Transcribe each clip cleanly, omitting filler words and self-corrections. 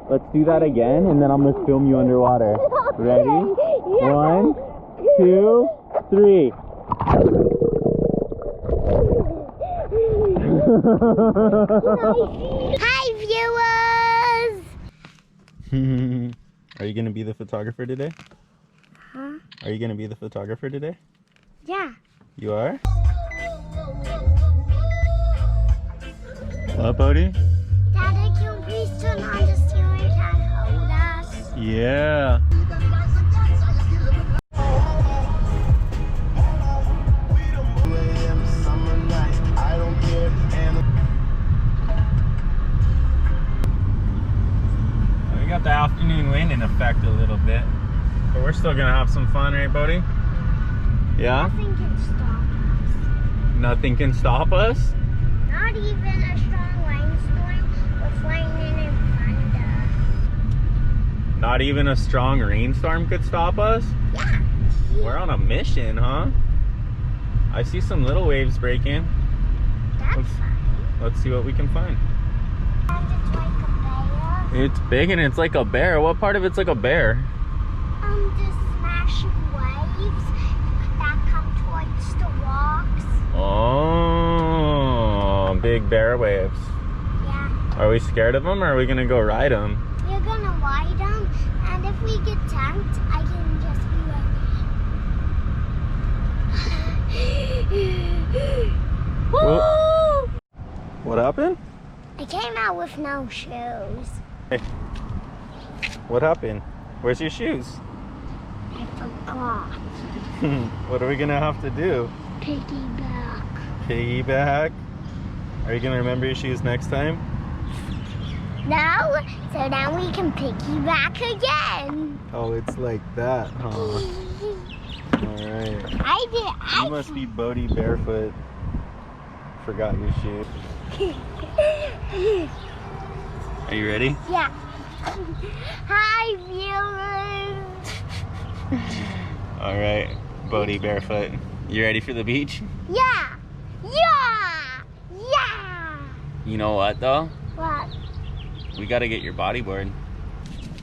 Let's do that again, and then I'm gonna film you underwater. Ready? Yeah. 1, 2, 3. Hi, viewers! Are you gonna be the photographer today? Huh? Are you gonna be the photographer today? Yeah. You are? What, Bodie? Daddy, can you please turn on the steering and hold us? Yeah. We got the afternoon wind in effect a little bit, but we're still gonna have some fun, right, Bodie? Yeah? Nothing can stop us. Nothing can stop us? Not even a strong rainstorm. We're flying in front of us. Not even a strong rainstorm could stop us? Yeah. We're on a mission, huh? I see some little waves breaking. That's fine. Let's see what we can find. And it's like a bear. It's big and it's like a bear. What part of it's like a bear? The smashing waves that come towards the rocks. Oh, big bear waves. Yeah. Are we scared of them or are we gonna go ride them? We're gonna ride them, and if we get tanked, I can just be like, woo! What happened? I came out with no shoes. Hey. What happened? Where's your shoes? I forgot. What are we gonna have to do? Piggyback. Piggyback? Are you gonna remember your shoes next time? No, so now we can piggyback again. Oh, it's like that, huh? Alright. You must be Bodie barefoot. Forgot your shoes. Are you ready? Yeah. Hi, viewers. Alright, Bodie barefoot. You ready for the beach? Yeah. Yeah. Yeah. You know what though? What? We gotta get your bodyboard.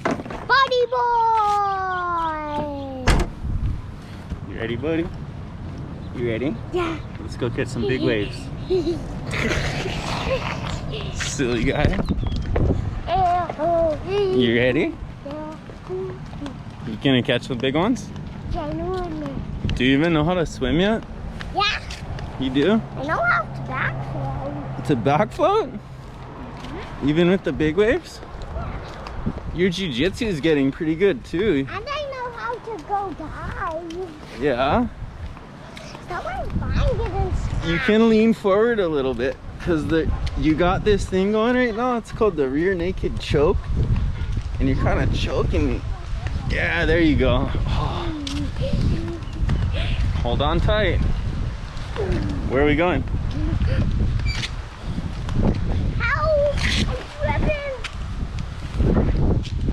Body boy. You ready, buddy? You ready? Yeah. Let's go catch some big waves. Silly guy. You ready? You gonna catch the big ones? Do you even know how to swim yet? Yeah. You do? I know how to backflip. To back float? Even with the big waves? Your jiu-jitsu is getting pretty good too. And I know how to go dive. Yeah. Someone find it and stop. You can lean forward a little bit because you got this thing going right now. It's called the rear naked choke. And you're kind of choking me. Yeah, there you go. Oh. Hold on tight. Where are we going? Help! I'm slipping.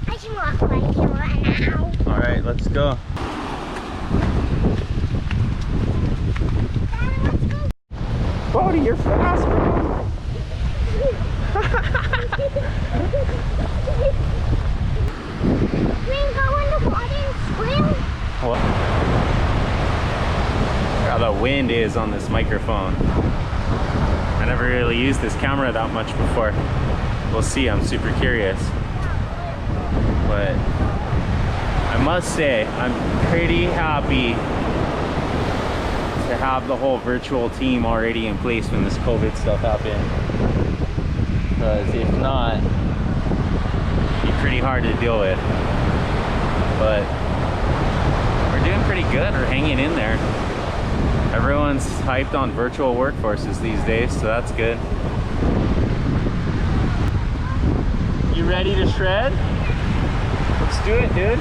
I can walk right here right now. All right, let's go. Daddy, let's go. Bodie, you're fast, bro. We can go in the water and swim. What? How the wind is on this microphone. I never really used this camera that much before. We'll see, I'm super curious. But I must say, I'm pretty happy to have the whole virtual team already in place when this COVID stuff happened. Because if not, it'd be pretty hard to deal with. But we're doing pretty good, we're hanging in there. Everyone's hyped on virtual workforces these days, so that's good. You ready to shred? Let's do it, dude.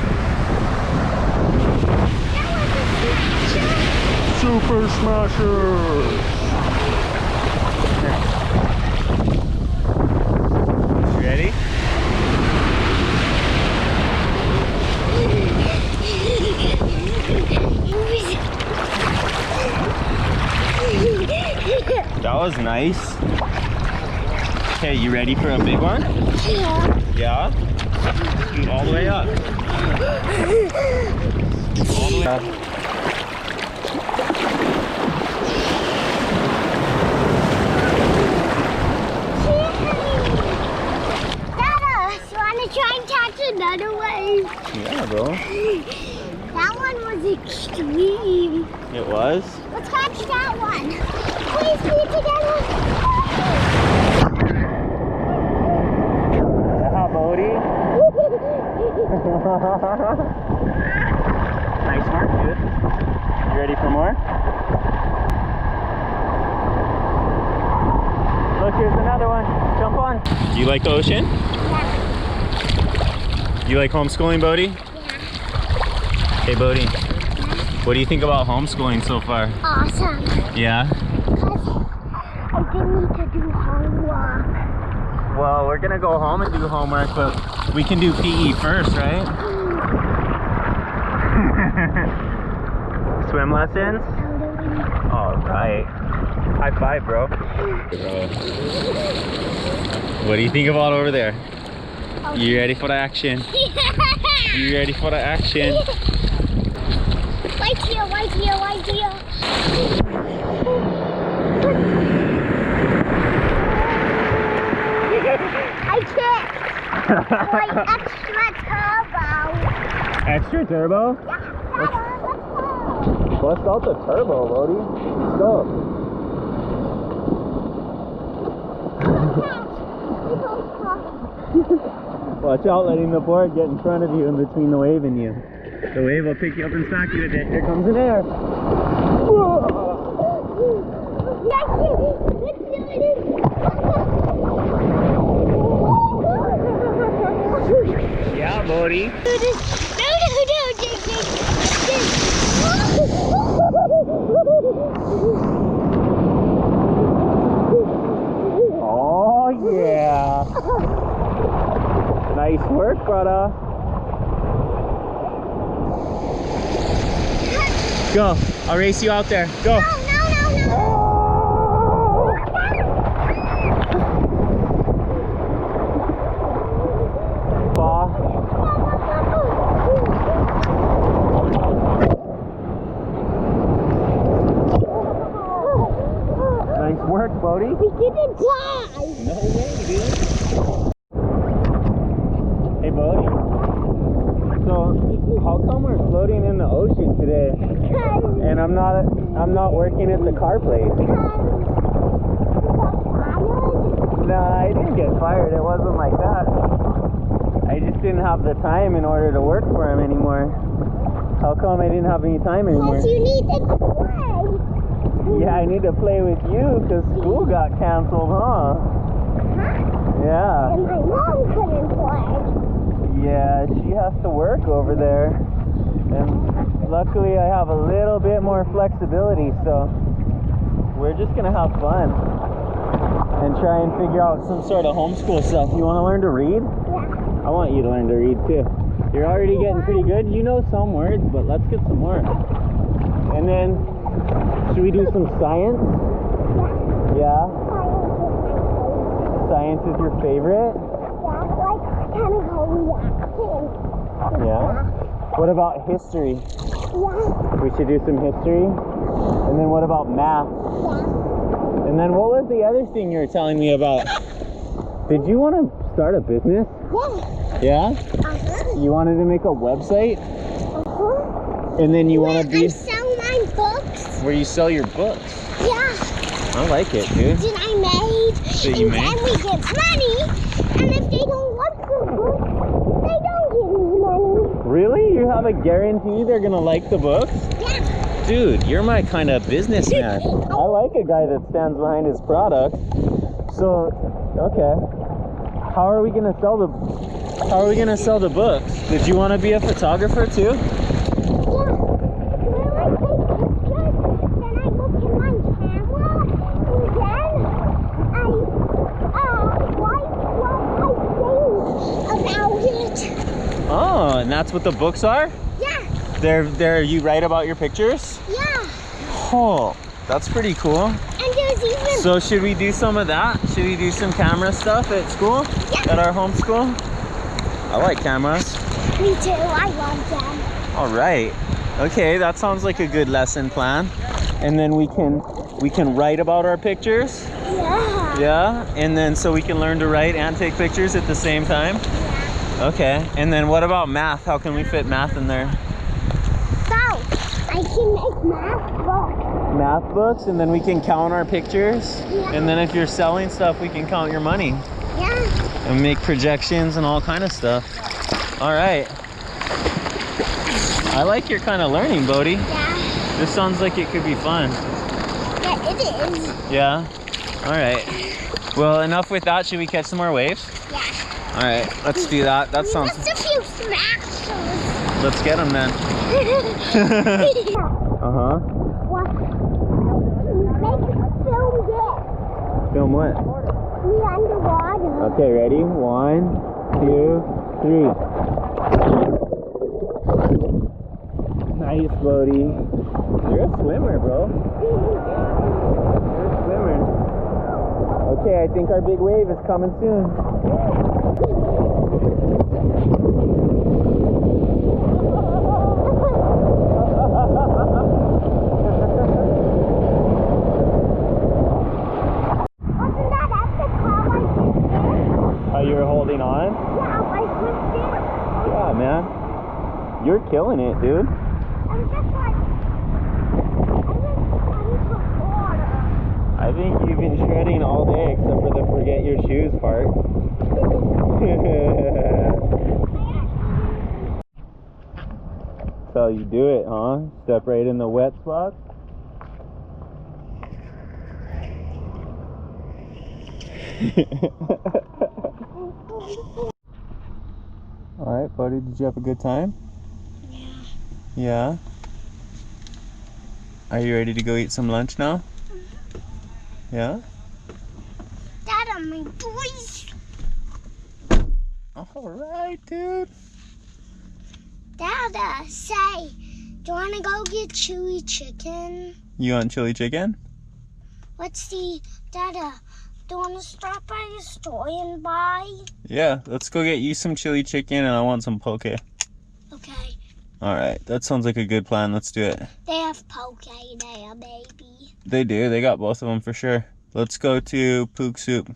Super Smashers! You ready? That was nice. Okay, you ready for a big one? Yeah. Yeah? Scoot all the way up. All the way up. Try and catch another wave. Yeah, bro. That one was extreme. It was? Let's catch that one. Please be together. Yeah, Bodie. Nice mark, dude. You ready for more? Look, here's another one. Jump on. Do you like the ocean? Yeah. You like homeschooling, Bodie? Yeah. Hey, Bodie. What do you think about homeschooling so far? Awesome. Yeah? Because I didn't need to do homework. Well, we're gonna go home and do homework, but we can do PE first, right? Swim lessons? All right. High five, bro. What do you think about over there? Okay. You ready for the action? You ready for the action? Right here, right here, right here. I can't. Like extra turbo. Extra turbo? Yeah, let's go. Bust out the turbo, Bodie. Let's go. Watch out letting the board get in front of you in between the wave and you. The wave will pick you up and smack you with it. Here comes an air. Yeah, Bodie. Oh, yeah. Nice work, brother. Go. I'll race you out there. Go. No. Nice work, Bodie. We didn't die. No way, dude. Hey, Bodie. So, how come we're floating in the ocean today? And I'm not working at the car place. Nah, I didn't get fired. It wasn't like that. I just didn't have the time in order to work for him anymore. How come I didn't have any time anymore? Because you need to play. Yeah, I need to play with you because school got canceled, huh? Yeah. And my mom couldn't play. Yeah, she has to work over there. And luckily I have a little bit more flexibility, so we're just gonna have fun and try and figure out some sort of homeschool stuff. You wanna learn to read? Yeah. I want you to learn to read too. You're already getting pretty good. You know some words, but let's get some more. And then, should we do some science? Yeah? Science is your favorite? Yeah, like chemical reactions. Yeah? What about history? Yeah. We should do some history. And then what about math? Yeah. And then what was the other thing you were telling me about? Did you want to start a business? Yeah. Yeah? You wanted to make a website? And then you want to be... I sell my books. Where you sell your books? Yeah. I like it, dude. That I made. That you made? And we get money. And if they don't like the book, they don't give me money. Really? You have a guarantee they're going to like the books? Yeah. Dude, you're my kind of businessman. I like a guy that stands behind his product. So, okay. How are we going to sell the books? Did you want to be a photographer too? Yeah. When I take pictures, then I look in my camera, and then I write what I think about it. Oh, and that's what the books are? Yeah. You write about your pictures? Yeah. Oh, that's pretty cool. And there's even... So should we do some of that? Should we do some camera stuff at school? Yeah. At our homeschool? I like cameras. Me too. I love them. All right. Okay, that sounds like a good lesson plan. And then we can write about our pictures. Yeah. Yeah. And then so we can learn to write and take pictures at the same time. Yeah. Okay. And then what about math? How can we fit math in there? So, I can make math books. Math books, and then we can count our pictures. Yeah. And then if you're selling stuff, we can count your money. Yeah. And make projections and all kind of stuff. All right. I like your kind of learning, Bodhi. Yeah. This sounds like it could be fun. Yeah, it is. Yeah? All right. Well, enough with that. Should we catch some more waves? Yeah. All right, let's do that. That sounds... Just a few smashes. Let's get them then. Uh-huh. What? Make film this. Film what? Me underwater. Okay, ready? 1, 2, 3. Nice, Bodhi. You're a swimmer, bro. You're a swimmer. Okay, I think our big wave is coming soon. Wasn't that epic how I did this? Oh, you were holding on? Yeah, I just did. Yeah, man. You're killing it, dude. I'm just like, water. I think you've been shredding all day except for the forget your shoes part. That's how you do it, huh? Step right in the wet spot. Alright, buddy, did you have a good time? Yeah. Yeah? Are you ready to go eat some lunch now? Yeah? Dada, my boys. Alright, dude. Dada, say, do you want to go get chewy chicken? You want chili chicken? What's the, Dada, do you want to stop by the store and buy? Yeah, let's go get you some chili chicken and I want some poke. Okay. Alright, that sounds like a good plan. Let's do it. They have poke there, baby. They do. They got both of them for sure. Let's go to Pook Soup.